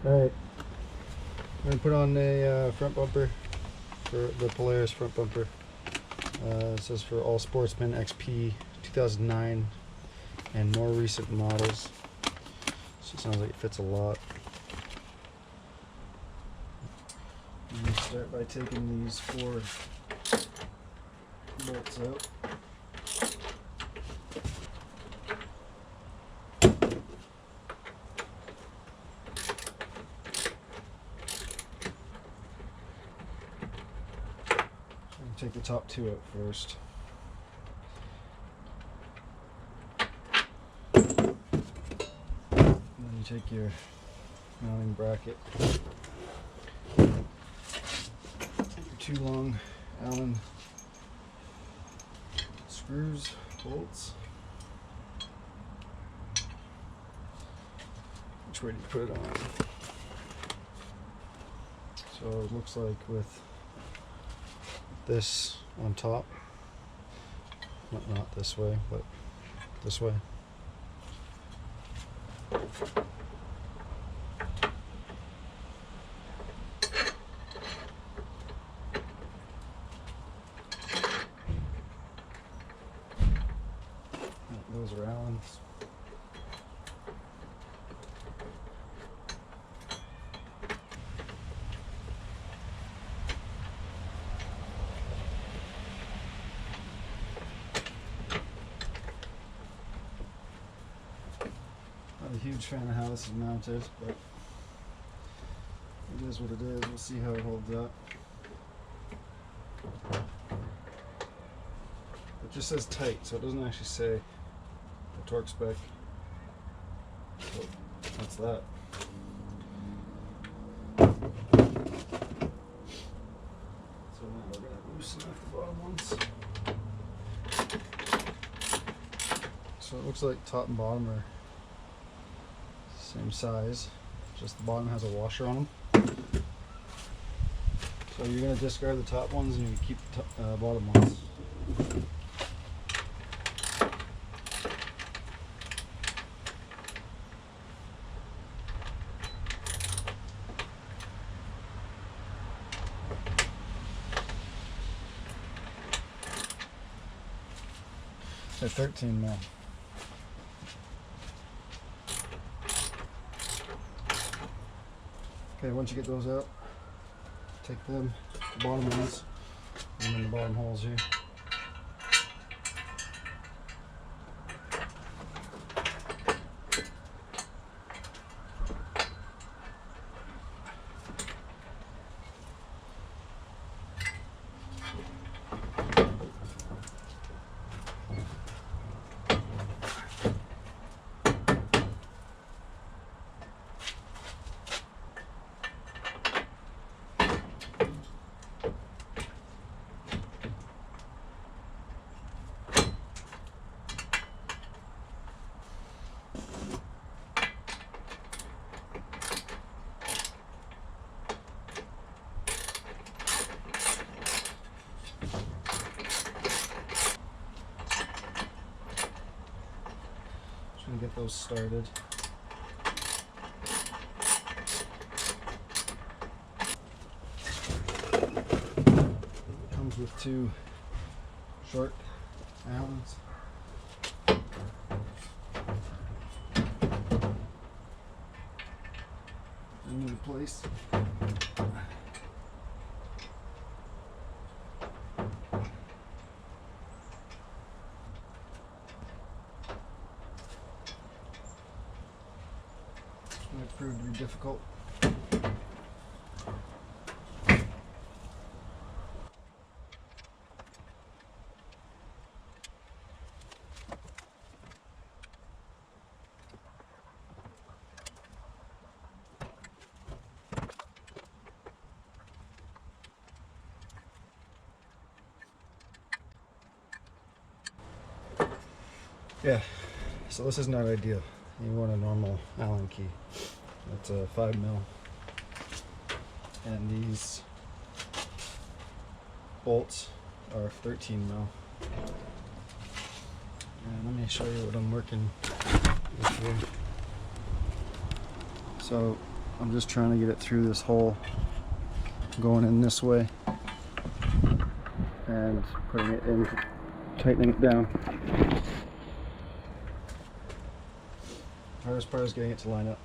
Alright, I'm going to put on a front bumper for the Polaris front bumper. This is for all Sportsman XP 2009 and more recent models. So it sounds like it fits a lot. I'm going to start by taking these 4 bolts out. Take the top 2 out first. And then you take your mounting bracket, your 2 long Allen screws, bolts. Which way do you put it on? So it looks like with this on top, not this way, but this way. Those are Allen's. Not a huge fan of how this is mounted, but it is what it is. We'll see how it holds up. It just says tight, so it doesn't actually say the torque spec. So that's that. So now we're going to loosen up the bottom ones. So it looks like top and bottom are same size, just the bottom has a washer on them. So you're going to discard the top ones and you keep the bottom ones. They're 13 mil. Okay, once you get those out, take them, the bottom ones, and then the bottom holes here. Get those started. Comes with 2 short Allens. Into place. It proved to be difficult. Yeah, so this is not ideal. You want a normal Allen key. It's a 5 mil. And these bolts are 13 mil. And let me show you what I'm working with here. So I'm just trying to get it through this hole, going in this way, and putting it in, tightening it down. Hardest part is getting it to line up.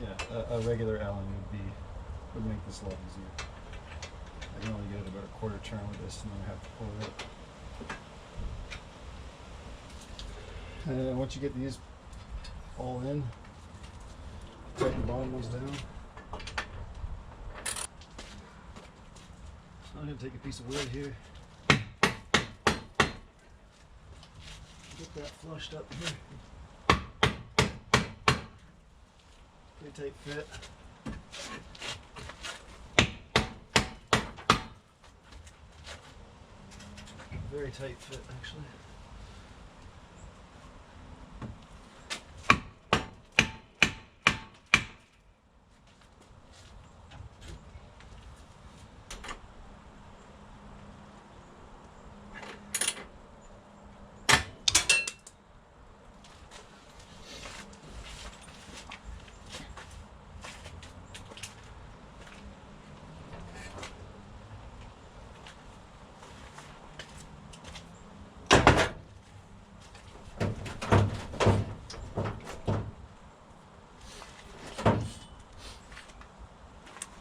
Yeah, a regular Allen would make this a lot easier. I can only get it about a quarter turn with this, and then I have to pull it up. And once you get these all in, tighten the bottom ones down. I'm going to take a piece of wood here, get that flushed up here. Pretty tight fit. Very tight fit, actually.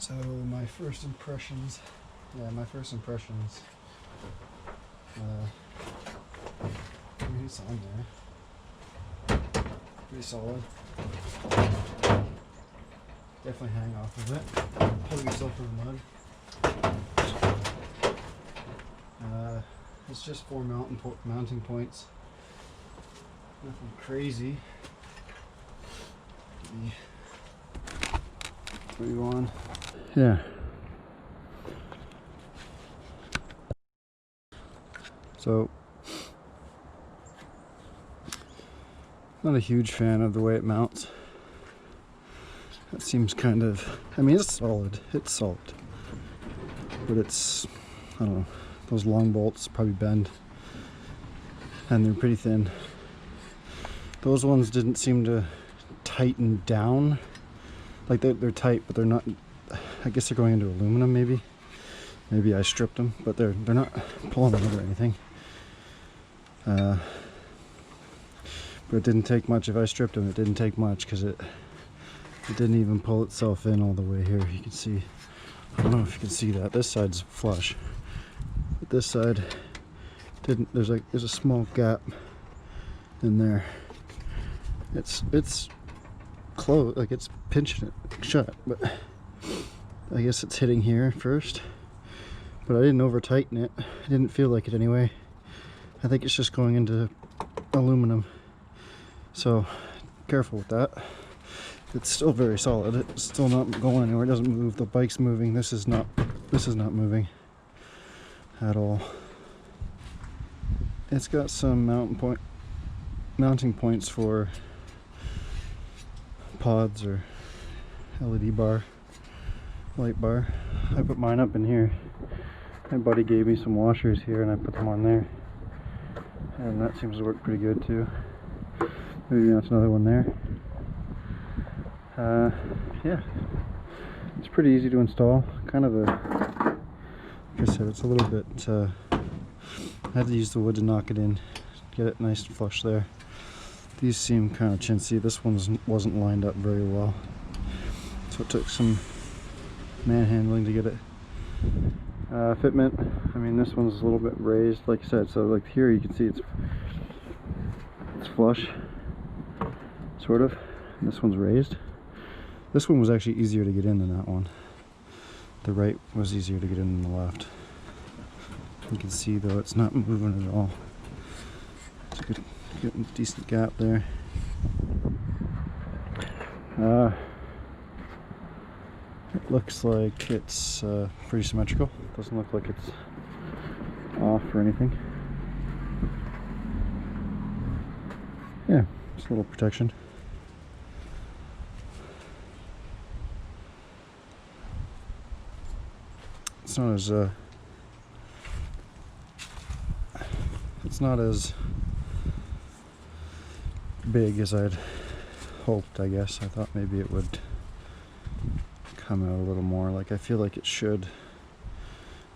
So my first impressions, I mean, it's on there, pretty solid. Definitely hang off of it, pull yourself in the mud. It's just 4 mounting points, nothing crazy. Put you on. Yeah. So, not a huge fan of the way it mounts. That seems kind of, I mean, it's solid. It's solid. But it's, I don't know, those long bolts probably bend. And they're pretty thin. Those ones didn't seem to tighten down. Like they're tight, but they're not, I guess they're going into aluminum maybe. Maybe I stripped them, but they're not pulling out or anything. But it didn't take much. If I stripped them, it didn't take much because it didn't even pull itself in all the way here. You can see, I don't know if you can see that. This side's flush, but this side didn't. There's a small gap in there. It's close, like it's pinching it shut, but I guess it's hitting here first. But I didn't over tighten it. I didn't feel like it anyway. I think it's just going into aluminum. So careful with that. It's still very solid. It's still not going anywhere. It doesn't move. The bike's moving. This is not moving at all. It's got some mounting points for pods or LED bar, light bar. I put mine up in here. My buddy gave me some washers here and I put them on there, and that seems to work pretty good too. Maybe that's another one there. Yeah, it's pretty easy to install. Kind of like I said, it's a little bit, I had to use the wood to knock it in, get it nice and flush there. These seem kind of chintzy. This one wasn't lined up very well, so it took some manhandling to get it. Fitment, I mean, this one's a little bit raised, like I said, so like here you can see it's flush, sort of. And this one's raised. This one was actually easier to get in than that one. The right was easier to get in than the left. You can see though it's not moving at all. It's a good decent gap there. It looks like it's pretty symmetrical. Doesn't look like it's off or anything. Yeah, just a little protection. It's not as it's not as big as I'd hoped, I guess. I thought maybe it would come out a little more, like I feel like it should.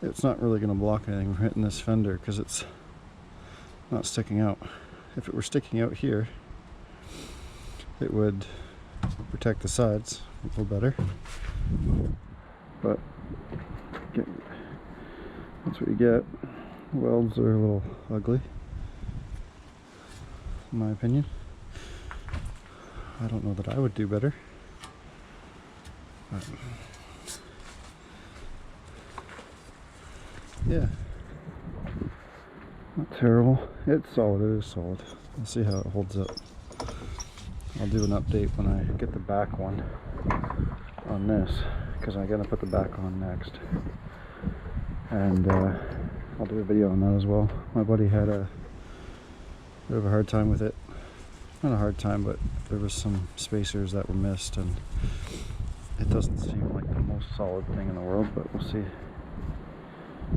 It's not really going to block anything from hitting this fender because it's not sticking out. If it were sticking out here, it would protect the sides a little better. But that's what you get. Welds are a little ugly, in my opinion. I don't know that I would do better. But yeah, not terrible. It's solid. It is solid. We'll see how it holds up. I'll do an update when I get the back one on this, because I'm gonna put the back on next, and I'll do a video on that as well. My buddy had a bit of a hard time with it. Not a hard time, but there was some spacers that were missed, and it doesn't seem like the most solid thing in the world, but we'll see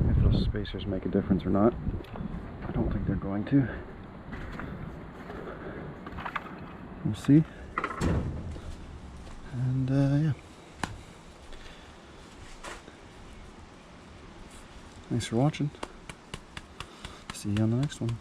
if those spacers make a difference or not. I don't think they're going to. We'll see. And yeah. Thanks for watching. See you on the next one.